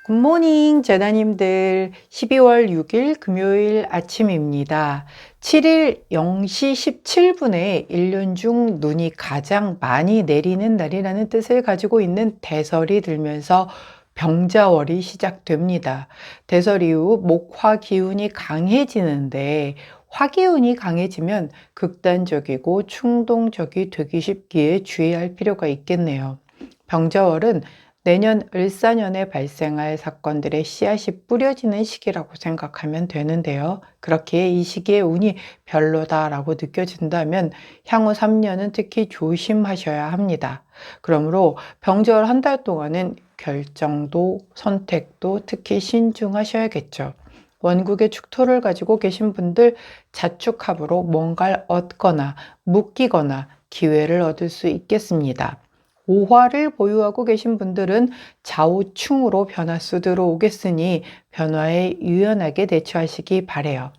굿모닝 재나님들, 12월 6일 금요일 아침입니다. 7일 0시 17분에 1년 중 눈이 가장 많이 내리는 날이라는 뜻을 가지고 있는 대설이 들면서 병자월이 시작됩니다. 대설 이후 목화 기운이 강해지는데, 화기운이 강해지면 극단적이고 충동적이 되기 쉽기에 주의할 필요가 있겠네요. 병자월은 내년 을사년에 발생할 사건들의 씨앗이 뿌려지는 시기라고 생각하면 되는데요. 그렇기에 이 시기에 운이 별로다라고 느껴진다면 향후 3년은 특히 조심하셔야 합니다. 그러므로 병절 한 달 동안은 결정도 선택도 특히 신중하셔야겠죠. 원국의 축토를 가지고 계신 분들 자축합으로 뭔가를 얻거나 묶이거나 기회를 얻을 수 있겠습니다. 오화를 보유하고 계신 분들은 좌우충으로 변화수 들어오겠으니 변화에 유연하게 대처하시기 바래요.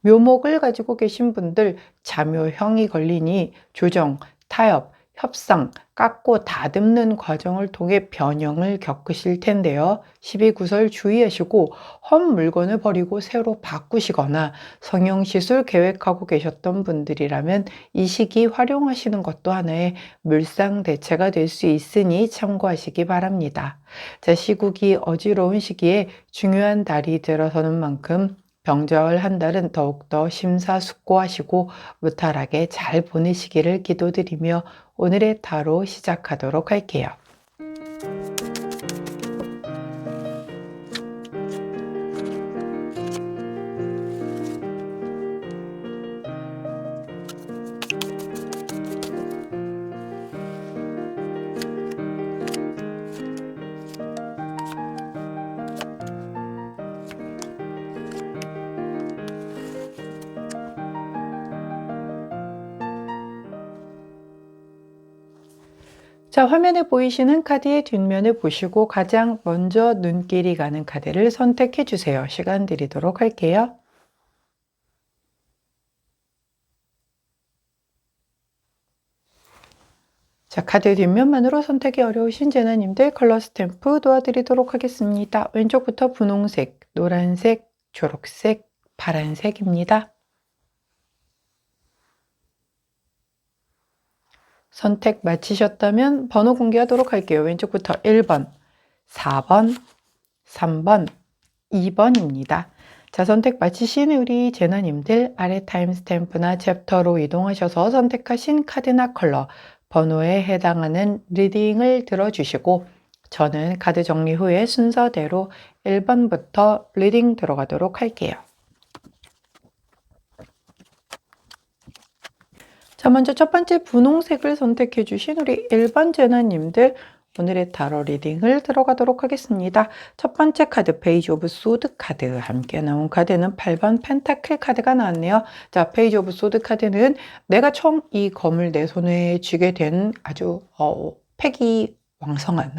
묘목을 가지고 계신 분들 자묘형이 걸리니 조정, 타협, 협상, 깎고 다듬는 과정을 통해 변형을 겪으실 텐데요. 12구설 주의하시고 헛 물건을 버리고 새로 바꾸시거나 성형시술 계획하고 계셨던 분들이라면 이 시기 활용하시는 것도 하나의 물상대체가 될 수 있으니 참고하시기 바랍니다. 자, 시국이 어지러운 시기에 중요한 달이 들어서는 만큼 병자월 한 달은 더욱더 심사숙고하시고 무탈하게 잘 보내시기를 기도드리며 오늘의 타로 시작하도록 할게요. 자, 화면에 보이시는 카드의 뒷면을 보시고 가장 먼저 눈길이 가는 카드를 선택해 주세요. 시간 드리도록 할게요. 자, 카드 뒷면만으로 선택이 어려우신 재나님들 컬러 스탬프 도와드리도록 하겠습니다. 왼쪽부터 분홍색, 노란색, 초록색, 파란색입니다. 선택 마치셨다면 번호 공개하도록 할게요. 왼쪽부터 1번, 4번, 3번, 2번입니다. 자, 선택 마치신 우리 재너님들 아래 타임스탬프나 챕터로 이동하셔서 선택하신 카드나 컬러, 번호에 해당하는 리딩을 들어주시고 저는 카드 정리 후에 순서대로 1번부터 리딩 들어가도록 할게요. 자, 먼저 첫 번째 분홍색을 선택해 주신 우리 1번 재너님들 오늘의 타로 리딩을 들어가도록 하겠습니다. 첫 번째 카드 페이지 오브 소드 카드 함께 나온 카드는 8번 펜타클 카드가 나왔네요. 자, 페이지 오브 소드 카드는 내가 처음 이 검을 내 손에 쥐게 된 아주 패기 왕성한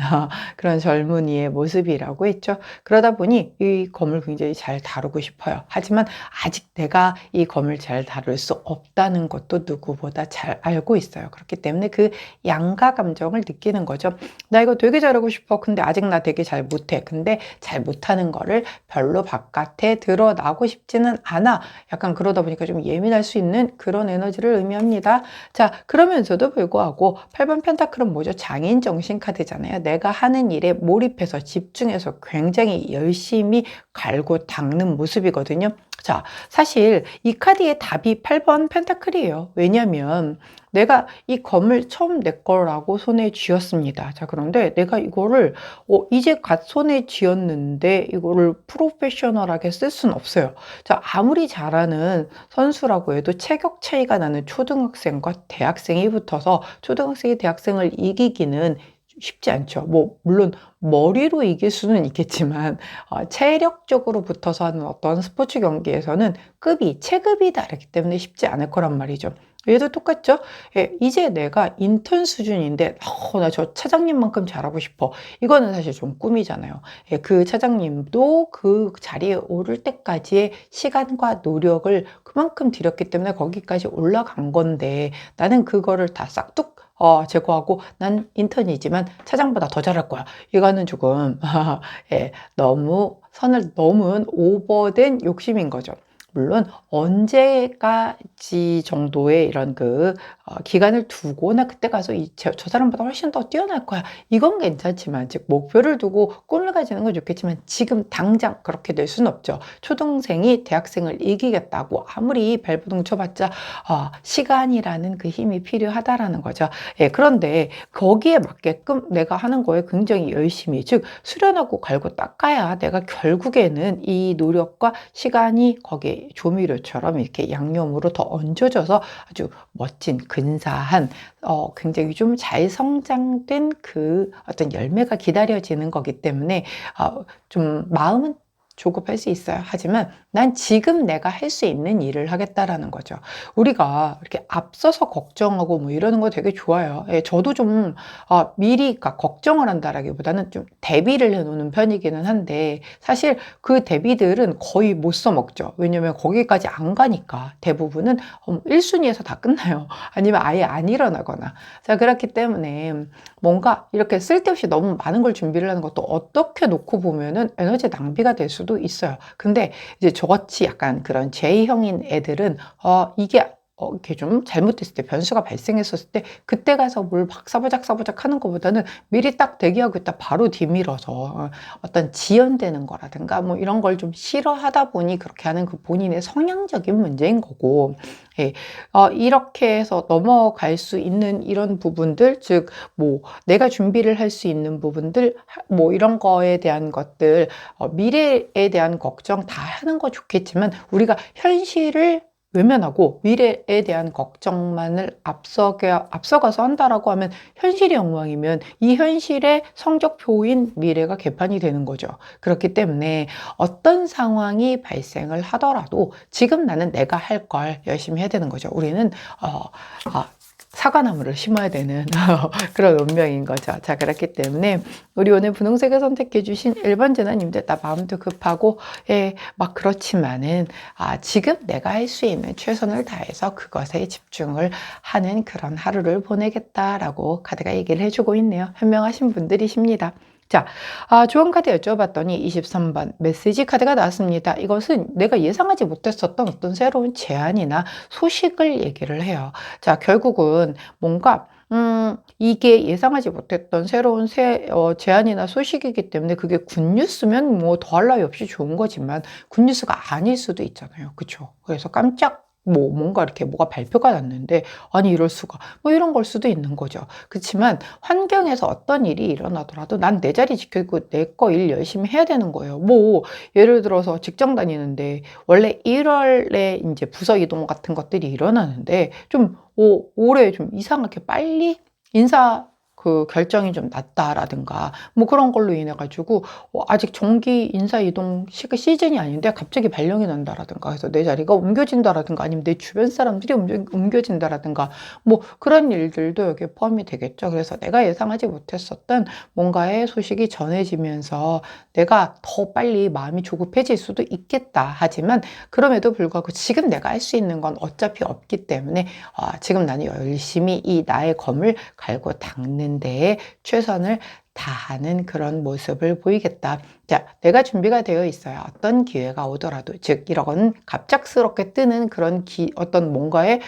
그런 젊은이의 모습이라고 했죠. 그러다 보니 이 검을 굉장히 잘 다루고 싶어요. 하지만 아직 내가 이 검을 잘 다룰 수 없다는 것도 누구보다 잘 알고 있어요. 그렇기 때문에 그 양가 감정을 느끼는 거죠. 나 이거 되게 잘하고 싶어. 근데 아직 나 되게 잘 못해. 근데 잘 못하는 거를 별로 바깥에 드러나고 싶지는 않아. 약간 그러다 보니까 좀 예민할 수 있는 그런 에너지를 의미합니다. 자, 그러면서도 불구하고 8번 펜타클은 뭐죠? 장인 정신 카드잖아요. 내가 하는 일에 몰입해서 집중해서 굉장히 열심히 갈고 닦는 모습이거든요. 자, 사실 이 카드의 답이 8번 펜타클이에요. 왜냐면 내가 이 검을 처음 내 거라고 손에 쥐었습니다. 자, 그런데 내가 이거를 이제 갓 손에 쥐었는데 이거를 프로페셔널하게 쓸 수는 없어요. 자, 아무리 잘하는 선수라고 해도 체격 차이가 나는 초등학생과 대학생이 붙어서 초등학생이 대학생을 이기기는 쉽지 않죠. 물론 머리로 이길 수는 있겠지만 체력적으로 붙어서 하는 어떤 스포츠 경기에서는 체급이 다르기 때문에 쉽지 않을 거란 말이죠. 얘도 똑같죠? 예, 이제 내가 인턴 수준인데 나 저 차장님만큼 잘하고 싶어. 이거는 사실 좀 꿈이잖아요. 예, 그 차장님도 그 자리에 오를 때까지의 시간과 노력을 그만큼 들였기 때문에 거기까지 올라간 건데 나는 그거를 다 싹둑 제거하고 난 인턴이지만 차장보다 더 잘할 거야. 이거는 조금 예, 너무 선을 넘은 오버된 욕심인 거죠. 물론 언제까지 정도의 이런 기간을 두고 나 그때 가서 저 사람보다 훨씬 더 뛰어날 거야. 이건 괜찮지만 즉 목표를 두고 꿈을 가지는 건 좋겠지만 지금 당장 그렇게 될 수는 없죠. 초등생이 대학생을 이기겠다고 아무리 발버둥 쳐봤자 시간이라는 그 힘이 필요하다라는 거죠. 예, 그런데 거기에 맞게끔 내가 하는 거에 굉장히 열심히 즉 수련하고 갈고 닦아야 내가 결국에는 이 노력과 시간이 거기에 조미료처럼 이렇게 양념으로 더 얹어져서 아주 멋진 근사한 굉장히 좀 잘 성장된 그 어떤 열매가 기다려지는 거기 때문에 좀 마음은 조급할 수 있어요. 하지만 난 지금 내가 할 수 있는 일을 하겠다라는 거죠. 우리가 이렇게 앞서서 걱정하고 뭐 이러는 거 되게 좋아요. 예, 저도 좀 미리 그러니까 걱정을 한다라기보다는 좀 대비를 해놓는 편이기는 한데 사실 그 대비들은 거의 못 써먹죠. 왜냐면 거기까지 안 가니까 대부분은 1순위에서 다 끝나요. 아니면 아예 안 일어나거나. 자, 그렇기 때문에 뭔가 이렇게 쓸데없이 너무 많은 걸 준비를 하는 것도 어떻게 놓고 보면은 에너지 낭비가 될 수도 있어요. 근데 이제 저같이 약간 그런 J형인 애들은 이게 이렇게 좀 잘못됐을 때 변수가 발생했었을 때 그때 가서 뭘 막 사부작 하는 것보다는 미리 딱 대기하고 있다 바로 뒤밀어서 어떤 지연되는 거라든가 뭐 이런 걸 좀 싫어하다 보니 그렇게 하는 그 본인의 성향적인 문제인 거고 예, 이렇게 해서 넘어갈 수 있는 이런 부분들 즉 뭐 내가 준비를 할 수 있는 부분들 뭐 이런 거에 대한 것들 미래에 대한 걱정 다 하는 거 좋겠지만 우리가 현실을 외면하고 미래에 대한 걱정만을 앞서가서 한다라고 하면 현실이 엉망이면 이 현실의 성적표인 미래가 개판이 되는 거죠. 그렇기 때문에 어떤 상황이 발생을 하더라도 지금 나는 내가 할 걸 열심히 해야 되는 거죠. 우리는 사과나무를 심어야 되는 그런 운명인 거죠. 자, 그렇기 때문에 우리 오늘 분홍색을 선택해 주신 1번 재나님들 나 마음도 급하고 막 그렇지만은 지금 내가 할 수 있는 최선을 다해서 그것에 집중을 하는 그런 하루를 보내겠다라고 카드가 얘기를 해주고 있네요. 현명하신 분들이십니다. 자, 좋은 카드 여쭤봤더니 23번 메시지 카드가 나왔습니다. 이것은 내가 예상하지 못했었던 어떤 새로운 제안이나 소식을 얘기를 해요. 자, 결국은 뭔가 이게 예상하지 못했던 새로운 제안이나 소식이기 때문에 그게 굿뉴스면 뭐 더할 나위 없이 좋은 거지만 굿뉴스가 아닐 수도 있잖아요. 그쵸? 그래서 깜짝 뭔가 이렇게 뭐가 발표가 났는데 아니 이럴 수가 뭐 이런 걸 수도 있는 거죠. 그렇지만 환경에서 어떤 일이 일어나더라도 난 내 자리 지키고 내 거 일 열심히 해야 되는 거예요. 뭐 예를 들어서 직장 다니는데 원래 1월에 이제 부서 이동 같은 것들이 일어나는데 좀 올해 좀 이상하게 빨리 인사 결정이 좀 낮다라든가 뭐 그런 걸로 인해 가지고 아직 정기 인사 이동 시즌이 아닌데 갑자기 발령이 난다라든가 그래서 내 자리가 옮겨진다라든가 아니면 내 주변 사람들이 옮겨진다라든가 뭐 그런 일들도 여기에 포함이 되겠죠. 그래서 내가 예상하지 못했었던 뭔가의 소식이 전해지면서 내가 더 빨리 마음이 조급해질 수도 있겠다. 하지만 그럼에도 불구하고 지금 내가 할 수 있는 건 어차피 없기 때문에 지금 나는 열심히 이 나의 검을 갈고 닦는 데에 최선을 다하는 그런 모습을 보이겠다. 자, 내가 준비가 되어 있어요. 어떤 기회가 오더라도, 즉 이런 갑작스럽게 뜨는 그런 어떤 뭔가의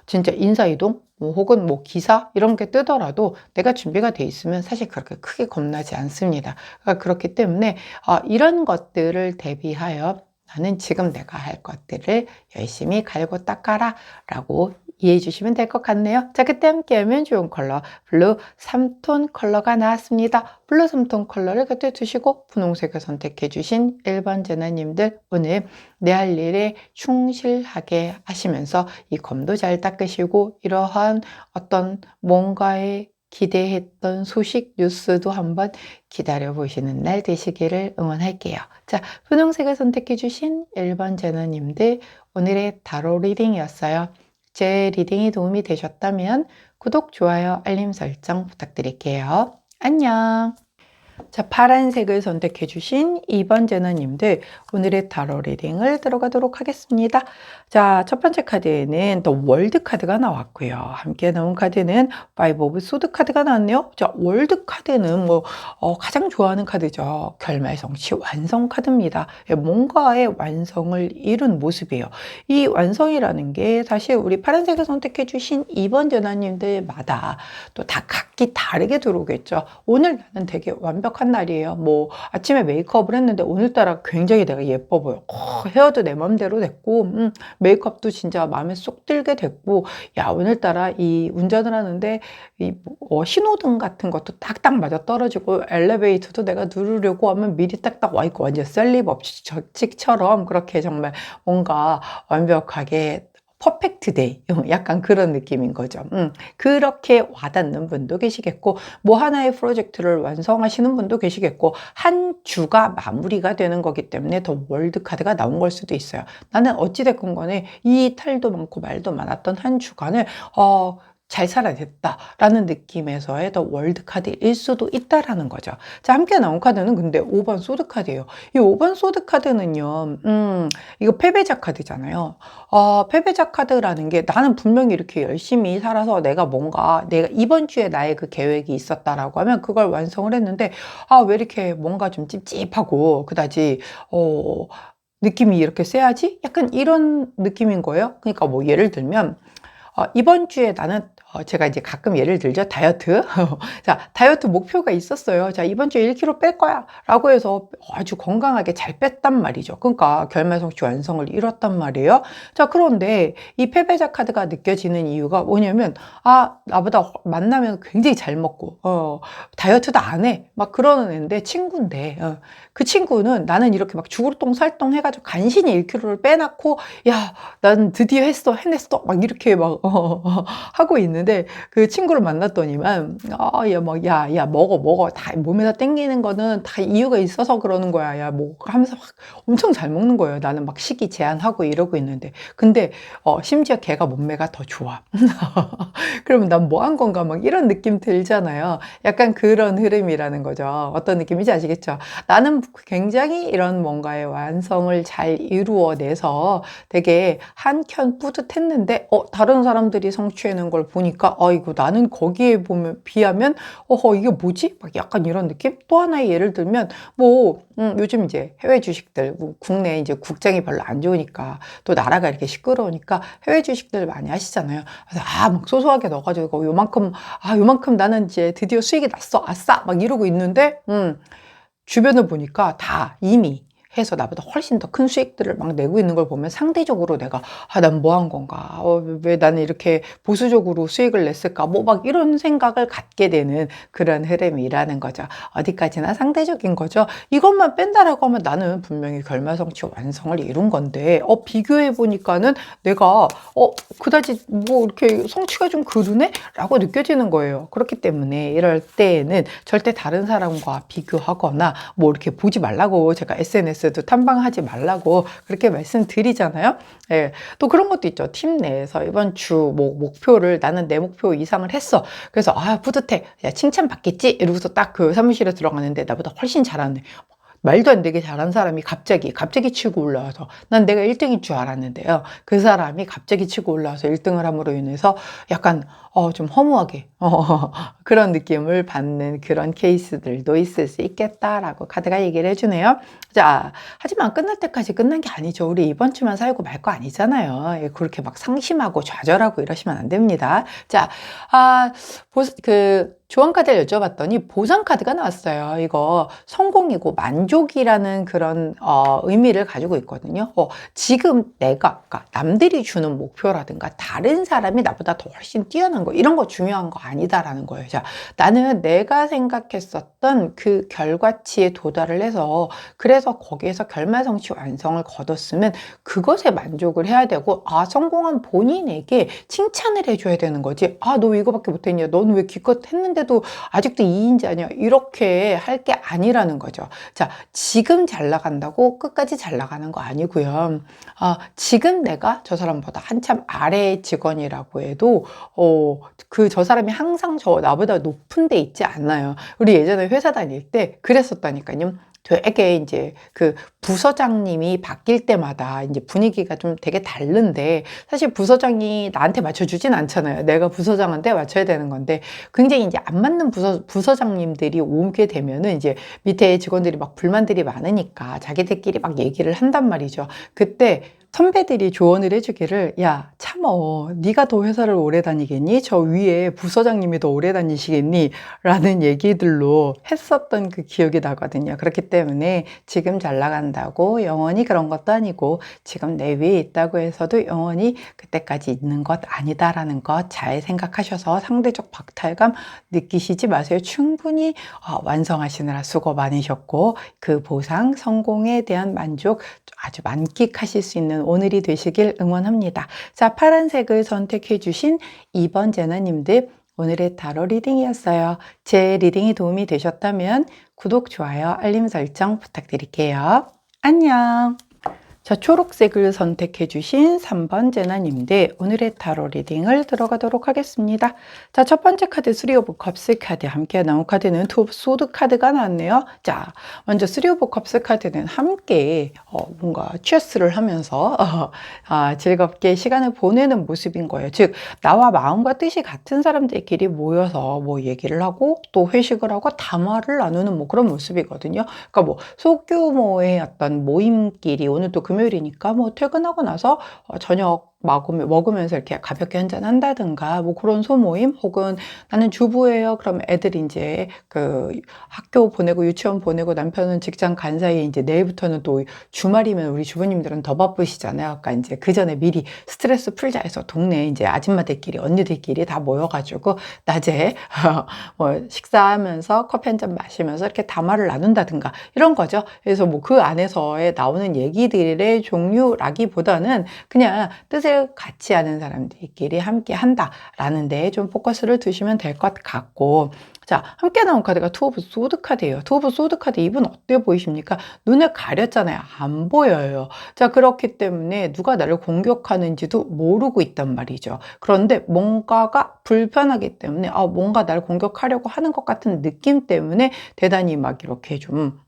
진짜 인사이동 혹은 뭐 기사 이런 게 뜨더라도 내가 준비가 돼 있으면 사실 그렇게 크게 겁나지 않습니다. 그러니까 그렇기 때문에 이런 것들을 대비하여 나는 지금 내가 할 것들을 열심히 갈고 닦아라 라고 이해해 주시면 될 것 같네요. 자, 그때 함께하면 좋은 컬러 블루 3톤 컬러가 나왔습니다. 블루 3톤 컬러를 곁에 두시고 분홍색을 선택해 주신 1번 재나님들 오늘 내 할 일에 충실하게 하시면서 이 검도 잘 닦으시고 이러한 어떤 뭔가에 기대했던 소식 뉴스도 한번 기다려 보시는 날 되시기를 응원할게요. 자, 분홍색을 선택해 주신 1번 재나님들 오늘의 타로 리딩이었어요. 제 리딩이 도움이 되셨다면 구독, 좋아요, 알림 설정 부탁드릴게요. 안녕! 자, 파란색을 선택해 주신 2번 제너님들 오늘의 타로 리딩을 들어가도록 하겠습니다. 자, 첫 번째 카드에는 더 월드 카드가 나왔고요. 함께 나온 카드는 파이브 오브 소드 카드가 나왔네요. 자, 월드 카드는 가장 좋아하는 카드죠. 결말성취 완성 카드입니다. 뭔가의 완성을 이룬 모습이에요. 이 완성이라는 게 사실 우리 파란색을 선택해 주신 2번 제너님들마다 또 다 각기 다르게 들어오겠죠. 오늘 나는 되게 완벽한 날이에요. 뭐 아침에 메이크업을 했는데 오늘따라 굉장히 내가 예뻐 보여. 헤어도 내 맘대로 됐고 메이크업도 진짜 마음에 쏙 들게 됐고, 야, 오늘따라 이 운전을 하는데 이 신호등 같은 것도 딱딱 맞아 떨어지고 엘리베이터도 내가 누르려고 하면 미리 딱딱 와 있고 완전 셀럽업칙처럼 그렇게 정말 뭔가 완벽하게 퍼펙트 데이 약간 그런 느낌인 거죠. 그렇게 와닿는 분도 계시겠고, 뭐 하나의 프로젝트를 완성하시는 분도 계시겠고, 한 주가 마무리가 되는 거기 때문에 더 월드 카드가 나온 걸 수도 있어요. 나는 어찌됐건 간에 이 탈도 많고 말도 많았던 한 주간을 잘 살아냈다라는 느낌에서의 더 월드 카드일 수도 있다라는 거죠. 자, 함께 나온 카드는 근데 5번 소드 카드예요. 이 5번 소드 카드는요, 이거 패배자 카드잖아요. 패배자 카드라는 게 나는 분명히 이렇게 열심히 살아서 내가 이번 주에 나의 그 계획이 있었다라고 하면 그걸 완성을 했는데, 왜 이렇게 뭔가 좀 찝찝하고, 그다지, 느낌이 이렇게 세야지? 약간 이런 느낌인 거예요. 그러니까 뭐 예를 들면, 이번 주에 나는 제가 이제 가끔 예를 들죠. 다이어트. 자, 다이어트 목표가 있었어요. 자, 이번 주에 1kg 뺄 거야. 라고 해서 아주 건강하게 잘 뺐단 말이죠. 그러니까 결말성취 완성을 이뤘단 말이에요. 자, 그런데 이 패배자 카드가 느껴지는 이유가 뭐냐면, 나보다 만나면 굉장히 잘 먹고, 다이어트도 안 해. 막 그러는 애인데, 친구인데, 그 친구는 나는 이렇게 막 죽을똥살똥 해가지고 간신히 1kg를 빼놨고, 야, 난 드디어 해냈어. 막 이렇게 막, 하고 있는데, 그 친구를 만났더니만, 야, 먹어. 다 몸에다 땡기는 거는 다 이유가 있어서 그러는 거야. 야, 뭐, 하면서 막 엄청 잘 먹는 거예요. 나는 막 식이 제한하고 이러고 있는데. 근데, 심지어 걔가 몸매가 더 좋아. 그러면 난 뭐 한 건가? 막 이런 느낌 들잖아요. 약간 그런 흐름이라는 거죠. 어떤 느낌인지 아시겠죠? 나는 굉장히 이런 뭔가의 완성을 잘 이루어내서 되게 한켠 뿌듯했는데, 다른 사람들이 성취해낸 걸 보니까, 이거 나는 거기에 비하면, 이게 뭐지? 막 약간 이런 느낌? 또 하나의 예를 들면, 요즘 이제 해외 주식들, 국내 이제 국장이 별로 안 좋으니까, 또 나라가 이렇게 시끄러우니까 해외 주식들 많이 하시잖아요. 그래서, 막 소소하게 넣어가지고, 요만큼 나는 이제 드디어 수익이 났어. 아싸! 막 이러고 있는데, 주변을 보니까 다 이미 해서 나보다 훨씬 더 큰 수익들을 막 내고 있는 걸 보면 상대적으로 내가 난 뭐 한 건가? 왜 나는 이렇게 보수적으로 수익을 냈을까? 뭐 막 이런 생각을 갖게 되는 그런 흐름이라는 거죠. 어디까지나 상대적인 거죠. 이것만 뺀다라고 하면 나는 분명히 결말성취 완성을 이룬 건데 비교해 보니까는 내가 그다지 뭐 이렇게 성취가 좀 그르네? 라고 느껴지는 거예요. 그렇기 때문에 이럴 때에는 절대 다른 사람과 비교하거나 뭐 이렇게 보지 말라고 제가 SNS도 탐방하지 말라고 그렇게 말씀드리잖아요. 예. 또 그런 것도 있죠. 팀 내에서 이번 주 목표를 나는 내 목표 이상을 했어. 그래서 뿌듯해. 야, 칭찬 받겠지? 이러고서 딱 그 사무실에 들어가는데 나보다 훨씬 잘하네. 말도 안 되게 잘한 사람이 갑자기 치고 올라와서 난 내가 1등인 줄 알았는데요. 그 사람이 갑자기 치고 올라와서 1등을 함으로 인해서 약간 좀 허무하게 그런 느낌을 받는 그런 케이스들도 있을 수 있겠다라고 카드가 얘기를 해주네요. 자, 하지만 끝날 때까지 끝난 게 아니죠. 우리 이번 주만 살고 말 거 아니잖아요. 그렇게 막 상심하고 좌절하고 이러시면 안 됩니다. 자, 조언 카드를 여쭤봤더니 보상 카드가 나왔어요. 이거 성공이고 만족이라는 그런 의미를 가지고 있거든요. 지금 그러니까 남들이 주는 목표라든가 다른 사람이 나보다 더 훨씬 뛰어난 거 이런 거 중요한 거 아니다라는 거예요. 자, 나는 내가 생각했었던 그 결과치에 도달을 해서 그래서 거기에서 결말성취 완성을 거뒀으면 그것에 만족을 해야 되고 성공한 본인에게 칭찬을 해줘야 되는 거지. 너 이거밖에 못했냐? 너는 왜 기껏 했는데도 아직도 2인자냐? 이렇게 할 게 아니라는 거죠. 자, 지금 잘 나간다고 끝까지 잘 나가는 거 아니고요. 지금 내가 저 사람보다 한참 아래의 직원이라고 해도 저 사람이 항상 나보다 높은 데 있지 않아요. 우리 예전에 회사 다닐 때 그랬었다니까요. 되게 이제 그 부서장님이 바뀔 때마다 이제 분위기가 좀 되게 다른데, 사실 부서장이 나한테 맞춰주진 않잖아요. 내가 부서장한테 맞춰야 되는 건데, 굉장히 이제 안 맞는 부서장님들이 오게 되면은 이제 밑에 직원들이 막 불만들이 많으니까 자기들끼리 막 얘기를 한단 말이죠. 그때 선배들이 조언을 해주기를, 야, 참어. 네가 더 회사를 오래 다니겠니? 저 위에 부서장님이 더 오래 다니시겠니? 라는 얘기들로 했었던 그 기억이 나거든요. 그렇기 때문에 지금 잘 나간다고 영원히 그런 것도 아니고, 지금 내 위에 있다고 해서도 영원히 그때까지 있는 것 아니다라는 것 잘 생각하셔서 상대적 박탈감 느끼시지 마세요. 충분히 완성하시느라 수고 많으셨고, 그 보상, 성공에 대한 만족 아주 만끽하실 수 있는 오늘이 되시길 응원합니다. 자, 파란색을 선택해 주신 2번 제나님들, 오늘의 타로 리딩이었어요. 제 리딩이 도움이 되셨다면 구독, 좋아요, 알림 설정 부탁드릴게요. 안녕. 자, 초록색을 선택해 주신 3번 제나님들, 오늘의 타로 리딩을 들어가도록 하겠습니다. 자, 첫 번째 카드 3 오브 컵스 카드, 함께 나온 카드는 2 오브 소드 카드가 나왔네요. 자, 먼저 3 오브 컵스 카드는 함께 뭔가 취스를 하면서 즐겁게 시간을 보내는 모습인 거예요. 즉, 나와 마음과 뜻이 같은 사람들끼리 모여서 뭐 얘기를 하고 또 회식을 하고 담화를 나누는 뭐 그런 모습이거든요. 그러니까 뭐 소규모의 어떤 모임끼리, 오늘 또 금요일이니까 뭐 퇴근하고 나서 저녁 먹으면서 이렇게 가볍게 한잔 한다든가, 뭐 그런 소모임, 혹은 나는 주부예요. 그럼 애들이 이제 그 학교 보내고 유치원 보내고 남편은 직장 간 사이에 이제 내일부터는 또 주말이면 우리 주부님들은 더 바쁘시잖아요. 그러니까 이제 그 전에 미리 스트레스 풀자 해서 동네 이제 아줌마들끼리, 언니들끼리 다 모여가지고 낮에 뭐 식사하면서 커피 한 잔 마시면서 이렇게 담화를 나눈다든가 이런 거죠. 그래서 뭐 그 안에서의 나오는 얘기들의 종류라기보다는 그냥 뜻을 같이 아는 사람들끼리 함께 한다라는 데에 좀 포커스를 두시면 될 것 같고, 자, 함께 나온 카드가 투 오브 소드 카드예요. 투 오브 소드 카드, 이분 어때 보이십니까? 눈을 가렸잖아요. 안 보여요. 자, 그렇기 때문에 누가 나를 공격하는지도 모르고 있단 말이죠. 그런데 뭔가가 불편하기 때문에 뭔가 나를 공격하려고 하는 것 같은 느낌 때문에 대단히 막 이렇게 좀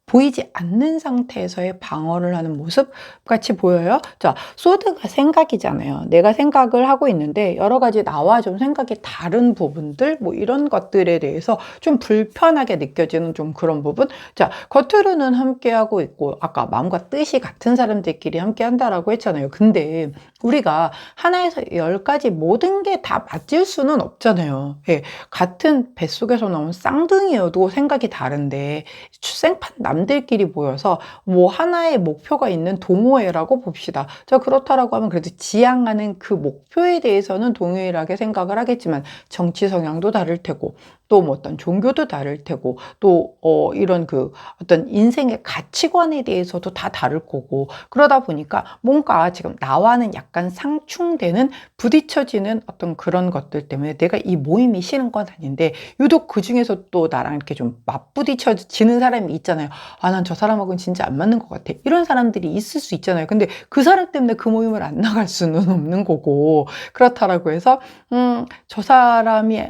보이지 않는 상태에서의 방어를 하는 모습 같이 보여요. 자, 소드가 생각이잖아요. 내가 생각을 하고 있는데 여러 가지 나와 좀 생각이 다른 부분들, 뭐 이런 것들에 대해서 좀 불편하게 느껴지는 좀 그런 부분. 자, 겉으로는 함께하고 있고, 아까 마음과 뜻이 같은 사람들끼리 함께 한다라고 했잖아요. 근데 우리가 하나에서 10가지 모든 게 다 맞을 수는 없잖아요. 예, 같은 뱃속에서 나온 쌍둥이여도 생각이 다른데 생판 남들끼리 모여서 뭐 하나의 목표가 있는 동호회라고 봅시다. 자, 그렇다라고 하면 그래도 지향하는 그 목표에 대해서는 동일하게 생각을 하겠지만, 정치 성향도 다를 테고, 또 뭐 어떤 종교도 다를 테고, 또 이런 그 어떤 인생의 가치관에 대해서도 다 다를 거고, 그러다 보니까 뭔가 지금 나와는 약간 상충되는, 부딪혀지는 어떤 그런 것들 때문에 내가 이 모임이 싫은 건 아닌데, 유독 그 중에서 또 나랑 이렇게 좀 맞부딪혀지는 사람이 있잖아요. 난 저 사람하고는 진짜 안 맞는 것 같아. 이런 사람들이 있을 수 있잖아요. 근데 그 사람 때문에 그 모임을 안 나갈 수는 없는 거고, 그렇다라고 해서 저 사람이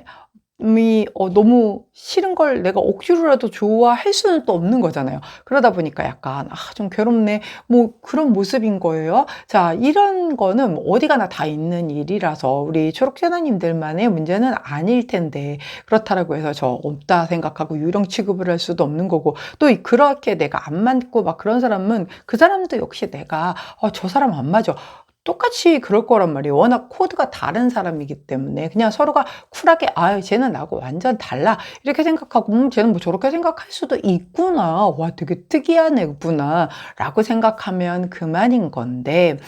너무 싫은 걸 내가 억지로라도 좋아할 수는 또 없는 거잖아요. 그러다 보니까 약간 좀 괴롭네, 뭐 그런 모습인 거예요. 자, 이런 거는 어디 가나 다 있는 일이라서 우리 초록재나님들만의 문제는 아닐 텐데, 그렇다라고 해서 저 없다 생각하고 유령 취급을 할 수도 없는 거고, 또 그렇게 내가 안 맞고 막 그런 사람은 그 사람도 역시 내가 저 사람 안 맞아, 똑같이 그럴 거란 말이에요. 워낙 코드가 다른 사람이기 때문에 그냥 서로가 쿨하게 쟤는 나하고 완전 달라 이렇게 생각하고, 쟤는 뭐 저렇게 생각할 수도 있구나, 와 되게 특이한 애구나 라고 생각하면 그만인 건데,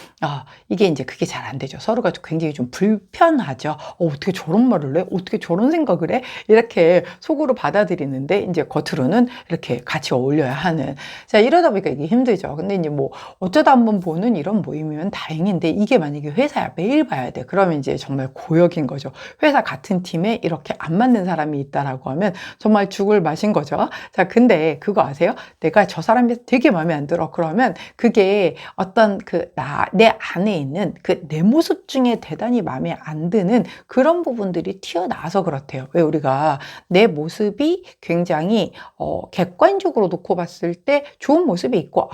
이게 이제 그게 잘 안 되죠. 서로가 굉장히 좀 불편하죠. 어떻게 저런 말을 해? 어떻게 저런 생각을 해? 이렇게 속으로 받아들이는데 이제 겉으로는 이렇게 같이 어울려야 하는, 자, 이러다 보니까 이게 힘들죠. 근데 이제 뭐 어쩌다 한번 보는 이런 모임이면 다행인데, 근데 이게 만약에 회사야, 매일 봐야 돼. 그러면 이제 정말 고역인 거죠. 회사 같은 팀에 이렇게 안 맞는 사람이 있다라고 하면 정말 죽을 맛인 거죠. 자, 근데 그거 아세요? 내가 저 사람이 되게 마음에 안 들어. 그러면 그게 어떤 내 안에 있는 그 내 모습 중에 대단히 마음에 안 드는 그런 부분들이 튀어나와서 그렇대요. 왜 우리가 내 모습이 굉장히 객관적으로 놓고 봤을 때 좋은 모습이 있고,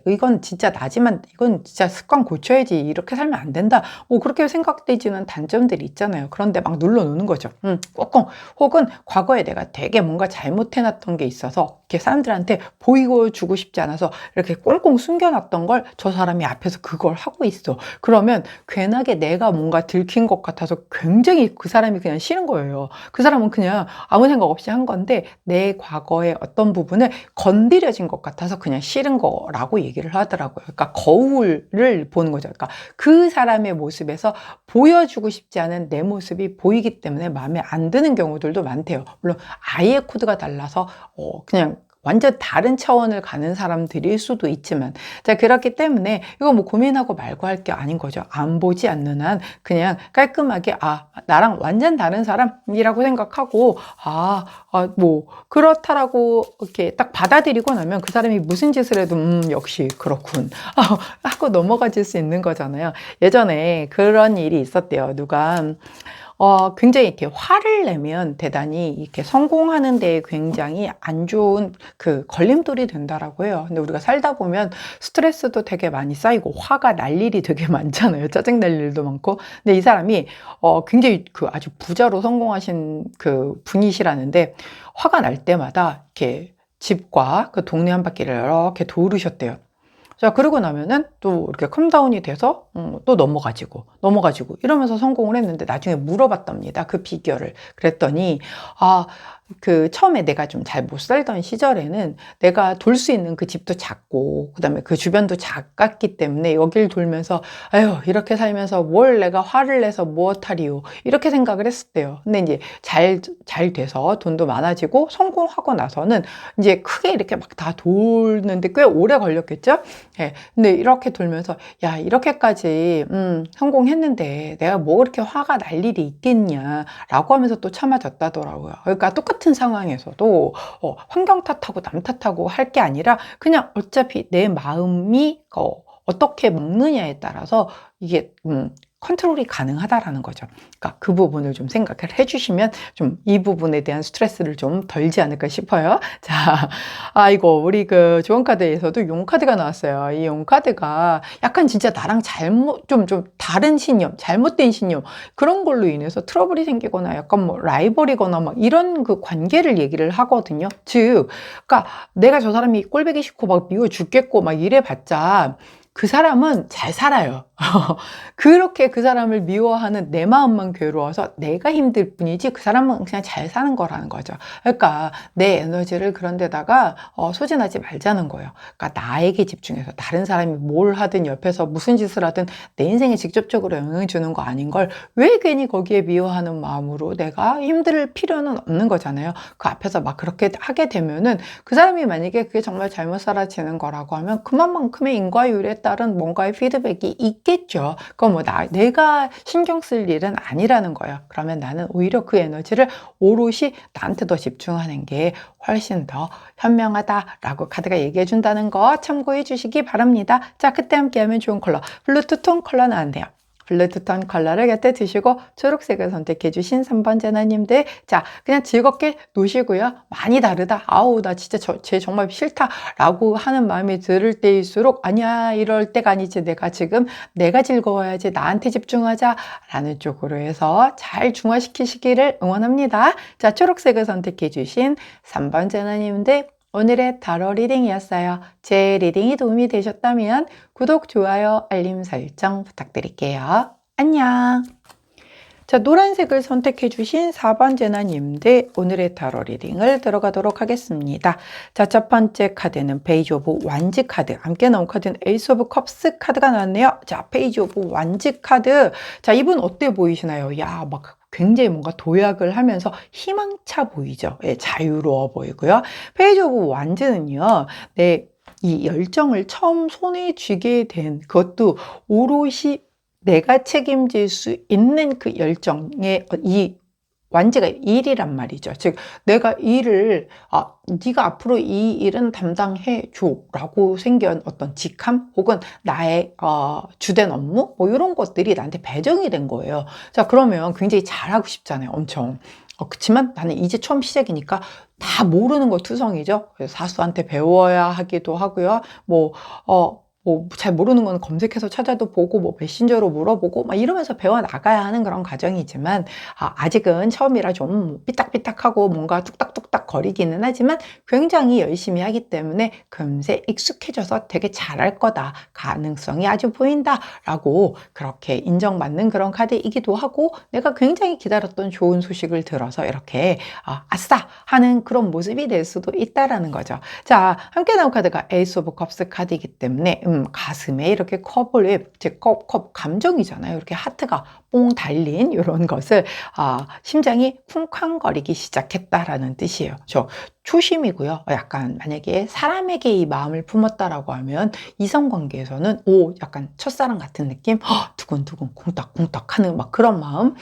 이건 진짜 나지만 이건 진짜 습관 고쳐야지, 이렇게 살면 안 된다, 뭐 그렇게 생각되지는 단점들이 있잖아요. 그런데 막 눌러놓는 거죠. 꽁꽁. 혹은 과거에 내가 되게 뭔가 잘못해놨던 게 있어서 이렇게 사람들한테 보여주고 싶지 않아서 이렇게 꽁꽁 숨겨놨던 걸 저 사람이 앞에서 그걸 하고 있어. 그러면 괜하게 내가 뭔가 들킨 것 같아서 굉장히 그 사람이 그냥 싫은 거예요. 그 사람은 그냥 아무 생각 없이 한 건데 내 과거의 어떤 부분을 건드려진 것 같아서 그냥 싫은 거라고 얘기를 하더라고요. 그러니까 거울을 보는 거죠. 그러니까 그 사람의 모습에서 보여주고 싶지 않은 내 모습이 보이기 때문에 마음에 안 드는 경우들도 많대요. 물론 아예 코드가 달라서 그냥 완전 다른 차원을 가는 사람들일 수도 있지만, 자, 그렇기 때문에 이거 뭐 고민하고 말고 할 게 아닌 거죠. 안 보지 않는 한 그냥 깔끔하게 나랑 완전 다른 사람이라고 생각하고 뭐 그렇다라고 이렇게 딱 받아들이고 나면 그 사람이 무슨 짓을 해도 역시 그렇군 하고 넘어가질 수 있는 거잖아요. 예전에 그런 일이 있었대요. 누가 굉장히 이렇게 화를 내면 대단히 이렇게 성공하는 데 굉장히 안 좋은 그 걸림돌이 된다라고 해요. 근데 우리가 살다 보면 스트레스도 되게 많이 쌓이고 화가 날 일이 되게 많잖아요. 짜증 날 일도 많고. 근데 이 사람이 굉장히 그 아주 부자로 성공하신 그 분이시라는데, 화가 날 때마다 이렇게 집과 그 동네 한 바퀴를 이렇게 도우르셨대요. 자, 그러고 나면은 또 이렇게 컴다운이 돼서 또 넘어가지고 이러면서 성공을 했는데, 나중에 물어봤답니다. 그 비결을. 그랬더니 그 처음에 내가 좀 잘 못 살던 시절에는 내가 돌 수 있는 그 집도 작고 그다음에 그 주변도 작았기 때문에 여길 돌면서 아유, 이렇게 살면서 뭘 내가 화를 내서 무엇하리요, 이렇게 생각을 했었대요. 근데 이제 잘 돼서 돈도 많아지고 성공하고 나서는 이제 크게 이렇게 막 다 돌는데 꽤 오래 걸렸겠죠? 예. 근데 이렇게 돌면서 야, 이렇게까지 성공했는데 내가 뭐 그렇게 화가 날 일이 있겠냐라고 하면서 또 참아졌다더라고요. 그러니까 똑같은 상황에서도 환경 탓하고 남 탓하고 할 게 아니라 그냥 어차피 내 마음이 어떻게 먹느냐에 따라서 이게 컨트롤이 가능하다라는 거죠. 그러니까 그 부분을 좀 생각을 해주시면 좀 이 부분에 대한 스트레스를 좀 덜지 않을까 싶어요. 자, 이거 우리 그 조언카드에서도 용카드가 나왔어요. 이 용카드가 약간 진짜 나랑 좀 다른 신념, 잘못된 신념, 그런 걸로 인해서 트러블이 생기거나 약간 뭐 라이벌이거나 막 이런 그 관계를 얘기를 하거든요. 즉, 그러니까 내가 저 사람이 꼴보기 싫고 막 미워 죽겠고 막 이래봤자 그 사람은 잘 살아요. 그렇게 그 사람을 미워하는 내 마음만 괴로워서 내가 힘들 뿐이지 그 사람은 그냥 잘 사는 거라는 거죠. 그러니까 내 에너지를 그런 데다가 소진하지 말자는 거예요. 그러니까 나에게 집중해서 다른 사람이 뭘 하든 옆에서 무슨 짓을 하든 내 인생에 직접적으로 영향을 주는 거 아닌 걸 왜 괜히 거기에 미워하는 마음으로 내가 힘들 필요는 없는 거잖아요. 그 앞에서 막 그렇게 하게 되면은 그 사람이 만약에 그게 정말 잘못 살아지는 거라고 하면 그만큼의 인과율에 따른 뭔가의 피드백이 있겠죠. 그건 뭐 내가 신경 쓸 일은 아니라는 거예요. 그러면 나는 오히려 그 에너지를 오롯이 나한테 더 집중하는 게 훨씬 더 현명하다라고 카드가 얘기해 준다는 거 참고해 주시기 바랍니다. 자, 그때 함께하면 좋은 컬러 블루투 톤 컬러 나왔네요. 블루투 톤 컬러를 곁에 두시고 초록색을 선택해 주신 3번 제나님들, 자, 그냥 즐겁게 노시고요. 많이 다르다, 아우 나 진짜 쟤 정말 싫다 라고 하는 마음이 들을 때일수록 아니야, 이럴 때가 아니지, 내가 즐거워야지, 나한테 집중하자 라는 쪽으로 해서 잘 중화시키시기를 응원합니다. 자, 초록색을 선택해 주신 3번 제나님들, 오늘의 타로 리딩이었어요. 제 리딩이 도움이 되셨다면 구독, 좋아요, 알림 설정 부탁드릴게요. 안녕. 자, 노란색을 선택해 주신 4번 제나님들, 오늘의 타로 리딩을 들어가도록 하겠습니다. 자, 첫 번째 카드는 페이지 오브 완즈 카드, 함께 나온 카드는 에이스 오브 컵스 카드가 나왔네요. 자, 페이지 오브 완즈 카드, 자, 이분 어때 보이시나요? 야, 막 굉장히 뭔가 도약을 하면서 희망차 보이죠? 예, 자유로워 보이고요. 페이지 오브 완즈는요, 이 열정을 처음 손에 쥐게 된 그것도 오롯이 내가 책임질 수 있는 그 열정에 이 완제가 일이란 말이죠. 즉 내가 일을 네가 앞으로 이 일은 담당해 줘라고 생긴 어떤 직함 혹은 나의 주된 업무 뭐 이런 것들이 나한테 배정이 된 거예요. 자, 그러면 굉장히 잘하고 싶잖아요. 엄청. 그치만 나는 이제 처음 시작이니까 다 모르는 거 투성이죠. 그래서 사수한테 배워야 하기도 하고요. 뭐 잘 모르는 건 검색해서 찾아도 보고 뭐 메신저로 물어보고 막 이러면서 배워 나가야 하는 그런 과정이지만 아직은 처음이라 좀 삐딱삐딱하고 뭔가 뚝딱뚝딱 거리기는 하지만 굉장히 열심히 하기 때문에 금세 익숙해져서 되게 잘할 거다. 가능성이 아주 보인다. 라고 그렇게 인정받는 그런 카드이기도 하고 내가 굉장히 기다렸던 좋은 소식을 들어서 이렇게 아싸 하는 그런 모습이 될 수도 있다라는 거죠. 자, 함께 나온 카드가 에이스 오브 컵스 카드이기 때문에 가슴에 이렇게 컵을 컵 감정이잖아요. 이렇게 하트가 뽕 달린 이런 것을 심장이 쿵쾅거리기 시작했다라는 뜻이에요. 초심이고요. 약간 만약에 사람에게 이 마음을 품었다라고 하면 이성관계에서는 약간 첫사랑 같은 느낌? 두근두근 콩닥콩닥 하는 막 그런 마음?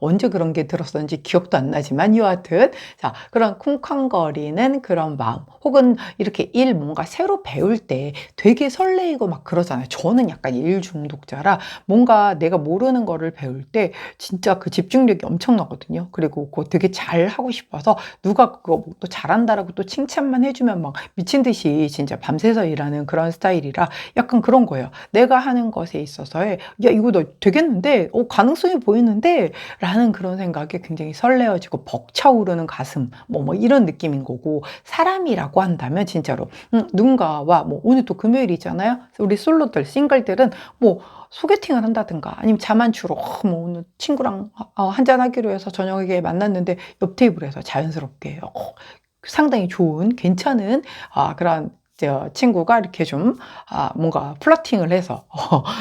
언제 그런 게 들었었는지 기억도 안 나지만 여하튼 자, 그런 쿵쾅거리는 그런 마음 혹은 이렇게 일 뭔가 새로 배울 때 되게 설레이고 막 그러잖아요. 저는 약간 일 중독자라 뭔가 내가 모르는 거를 배울 때 진짜 그 집중력이 엄청나거든요. 그리고 그거 되게 잘 하고 싶어서 누가 그거 또 잘한다라고 또 칭찬만 해주면 막 미친 듯이 진짜 밤새서 일하는 그런 스타일이라 약간 그런 거예요. 내가 하는 것에 있어서의 야 이거 너 되겠는데? 가능성이 보이는데? 라는 그런 생각에 굉장히 설레어지고 벅차오르는 가슴 뭐 이런 느낌인 거고 사람이라고 한다면 진짜로 누군가와 뭐 오늘 또 금요일이잖아요. 우리 솔로들 싱글들은 뭐 소개팅을 한다든가 아니면 자만추로 뭐 오늘 친구랑 한잔 하기로 해서 저녁에 만났는데 옆 테이블에서 자연스럽게 상당히 좋은 괜찮은 그런 친구가 이렇게 좀 뭔가 플러팅을 해서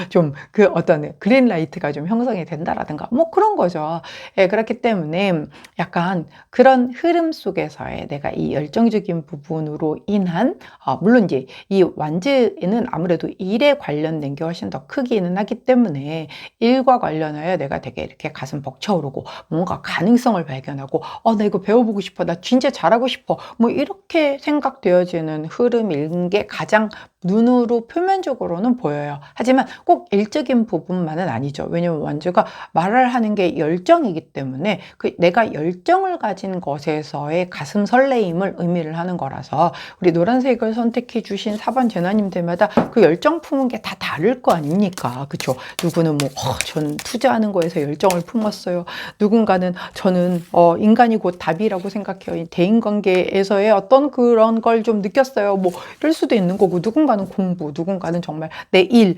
좀 그 어떤 그린라이트가 좀 형성이 된다라든가 뭐 그런 거죠. 예, 그렇기 때문에 약간 그런 흐름 속에서의 내가 이 열정적인 부분으로 인한 물론 이제 이 완즈에는 아무래도 일에 관련된 게 훨씬 더 크기는 하기 때문에 일과 관련하여 내가 되게 이렇게 가슴 벅차오르고 뭔가 가능성을 발견하고 나 이거 배워보고 싶어 나 진짜 잘하고 싶어 뭐 이렇게 생각되어지는 흐름일 게 가장 눈으로 표면적으로는 보여요. 하지만 꼭 일적인 부분만은 아니죠. 왜냐면 완주가 말을 하는 게 열정이기 때문에 내가 열정을 가진 것에서의 가슴 설레임을 의미를 하는 거라서 우리 노란색을 선택해 주신 4번 제나님들마다 그 열정 품은 게 다 다를 거 아닙니까? 그쵸? 누구는 전 투자하는 거에서 열정을 품었어요. 누군가는 저는 인간이 곧 답이라고 생각해요. 대인관계에서의 어떤 그런 걸 좀 느꼈어요. 뭐 이럴 수도 있는 거고 누군가는 공부, 누군가는 정말 내 일,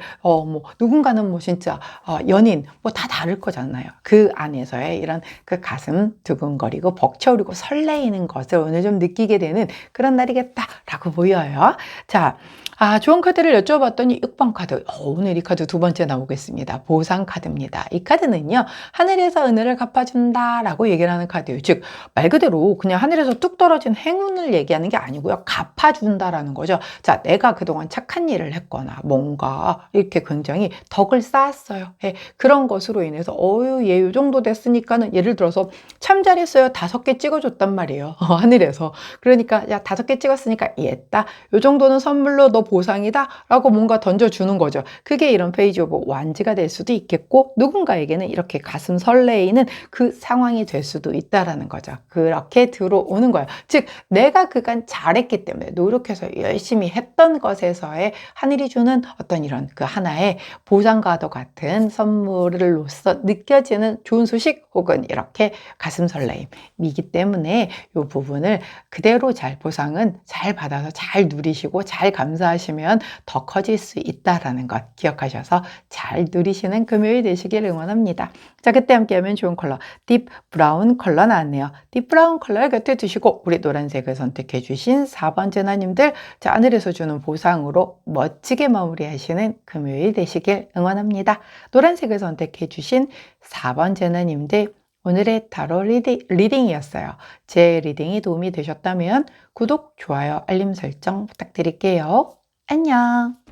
누군가는 뭐 진짜 연인, 뭐 다 다를 거잖아요. 그 안에서의 이런 그 가슴 두근거리고 벅차오르고 설레이는 것을 오늘 좀 느끼게 되는 그런 날이겠다라고 보여요. 자, 좋은 카드를 여쭤봤더니 6번 카드. 오늘 이 카드 두 번째 나오겠습니다. 보상 카드입니다. 이 카드는요, 하늘에서 은혜를 갚아준다 라고 얘기를 하는 카드예요. 즉, 말 그대로 그냥 하늘에서 뚝 떨어진 행운을 얘기하는 게 아니고요. 갚아준다라는 거죠. 자, 내가 그동안 착한 일을 했거나 뭔가 이렇게 굉장히 덕을 쌓았어요. 그런 것으로 인해서 얘 요 정도 됐으니까는 예를 들어서 참 잘했어요. 5개 찍어줬단 말이에요. 하늘에서. 그러니까 야 5개 찍었으니까 얘다. 요 정도는 선물로 너 보상이다 라고 뭔가 던져주는 거죠. 그게 이런 페이지 오브 완즈가 될 수도 있겠고 누군가에게는 이렇게 가슴 설레이는 그 상황이 될 수도 있다라는 거죠. 그렇게 들어오는 거예요. 즉 내가 그간 잘했기 때문에 노력해서 열심히 했던 것에서의 하늘이 주는 어떤 이런 그 하나의 보상과도 같은 선물로서 느껴지는 좋은 소식 혹은 이렇게 가슴 설레임이기 때문에 이 부분을 그대로 잘 보상은 잘 받아서 잘 누리시고 잘 감사하시면 더 커질 수 있다라는 것 기억하셔서 잘 누리시는 금요일 되시길 응원합니다. 자, 그때 함께하면 좋은 컬러 딥 브라운 컬러 나왔네요. 딥 브라운 컬러를 곁에 두시고 우리 노란색을 선택해 주신 4번 제나님들 자, 하늘에서 주는 보상으로 멋지게 마무리하시는 금요일 되시길 응원합니다. 노란색을 선택해 주신 4번 제나님들 오늘의 타로 리딩이었어요. 제 리딩이 도움이 되셨다면 구독, 좋아요, 알림 설정 부탁드릴게요. 안녕!